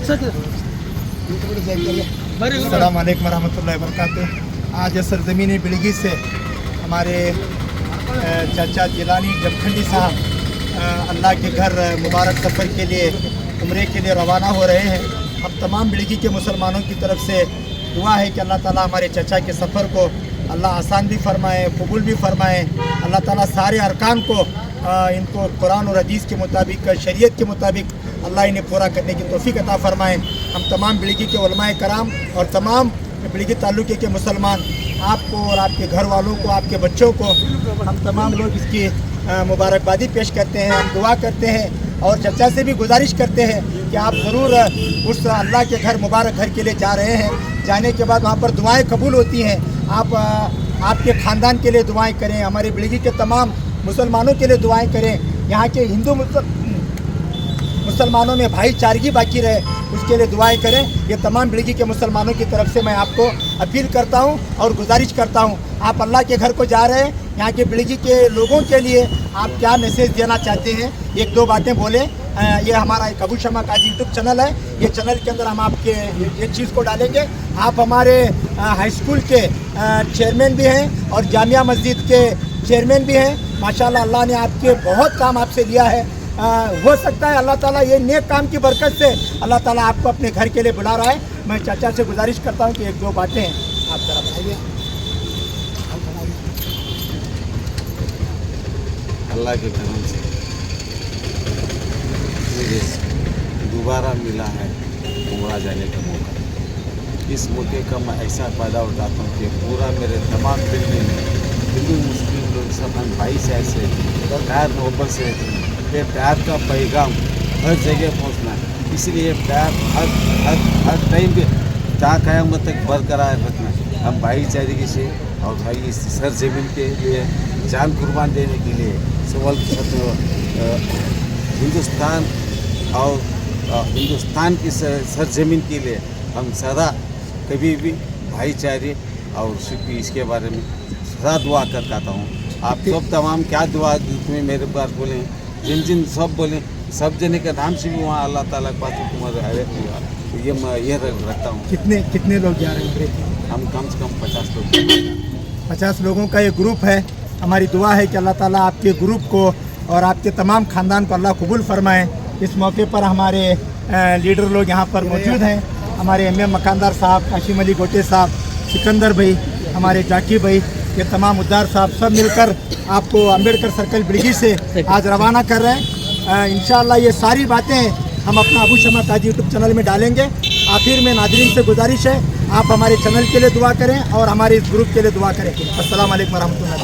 अस्सलाम वालेकुम रहमतुल्लाहि व बरकातुहू। आज सरजमीन बिलगी से हमारे चाचा जिलानी जमखंडी साहब अल्लाह के घर मुबारक सफ़र के लिए उम्रे के लिए रवाना हो रहे हैं। हम तमाम बिलगी के मुसलमानों की तरफ से दुआ है कि अल्लाह ताला हमारे चाचा के सफ़र को अल्लाह आसान भी फरमाए, कबूल भी फरमाए। अल्लाह ताला सारे अरकान को इनको कुरान और हदीस के मुताबिक, शरीयत के मुताबिक अल्लाह इन्हें पूरा करने की तौफीक अता फरमाए। हम तमाम बिलगी के उलमाए कराम और तमाम बिलगी ताल्लुके के मुसलमान, आपको और आपके घर वालों को, आपके बच्चों को हम तमाम लोग इसकी मुबारकबादी पेश करते हैं। हम दुआ करते हैं और चचा से भी गुजारिश करते हैं कि आप ज़रूर उस अल्लाह के घर मुबारक घर के लिए जा रहे हैं। जाने के बाद वहाँ पर दुआएं कबूल होती हैं। आप आपके ख़ानदान के लिए दुआएं करें, हमारे बिलगी के तमाम मुसलमानों के लिए दुआएं करें। यहाँ के हिंदू मुसलमानों में भाईचारगी बाकी रहे, उसके लिए दुआएं करें। ये तमाम बिलगी के मुसलमानों की तरफ से मैं आपको अपील करता हूँ और गुजारिश करता हूँ। आप अल्लाह के घर को जा रहे हैं, यहाँ के बिलगी के लोगों के लिए आप क्या मैसेज देना चाहते हैं, एक दो बातें बोलें। ये हमारा एक अबू शमा काजी यूट्यूब चैनल है। ये चैनल के अंदर हम आपके एक चीज़ को डालेंगे। आप हमारे हाई स्कूल के चेयरमैन भी हैं और जामिया मस्जिद के चेयरमैन भी हैं। माशाल्लाह अल्लाह ने आपके बहुत काम आपसे लिया है। हो सकता है अल्लाह ताला ये नेक काम की बरकत से अल्लाह ताला आपको अपने घर के लिए बुला रहा है। मैं चाचा से गुजारिश करता हूँ कि एक दो बातें आप ज़रा बताइए। अल्लाह के करम से मुझे दोबारा मिला है उमरा जाने का मौका। इस मौके का मैं ऐसा फ़ायदा उठाता हूँ कि पूरा मेरे तमाम फिल्में हिंदू मुस्लिम लोग सब हम भाई से ऐसे प्यार मोहब्बत से ये प्यार का पैगाम हर जगह पहुँचना है। इसलिए प्यार हर टाइम पे जहाँ क़यामत तक बरकरार रखना है। हम भाईचारे से और भाई इस सर ज़मीन के लिए जान कुर्बान देने के लिए सवाल हिंदुस्तान और हिंदुस्तान की सरजमीन के लिए हम सदा कभी भी भाईचारे और सुखी इसके बारे में सदा दुआ करता हूँ। आप सब तमाम क्या दुआ तुम्हें मेरे पास बोलें, जिन जिन सब बोलें, सब जने का नाम से भी वहाँ अल्लाह ताला के पास तुम्हारे ये मैं ये रखता हूँ। कितने लोग जा रहे हैं? हम कम से कम 50 लोग 50 लोगों का ये ग्रुप है। हमारी दुआ है कि अल्लाह ताला आपके ग्रुप को और आपके तमाम ख़ानदान को अल्लाह कबूल फरमाए। इस मौके पर हमारे लीडर लोग यहाँ पर मौजूद हैं। हमारे एम मकानदार साहब, काशिम अली गोटे साहब, सिकंदर भाई, हमारे जाकी भाई, ये तमाम उद्दार साहब सब मिलकर आपको अम्बेडकर सर्कल बिलगी से आज रवाना कर रहे हैं। इंशाअल्लाह ये सारी बातें हम अपना अबू शमा काजी यूट्यूब चैनल में डालेंगे। आखिर में नाज़रीन से गुजारिश है आप हमारे चैनल के लिए दुआ करें और हमारे इस ग्रुप के लिए दुआ करें। अस्सलाम वालेकुम रहमतुल्लाहि।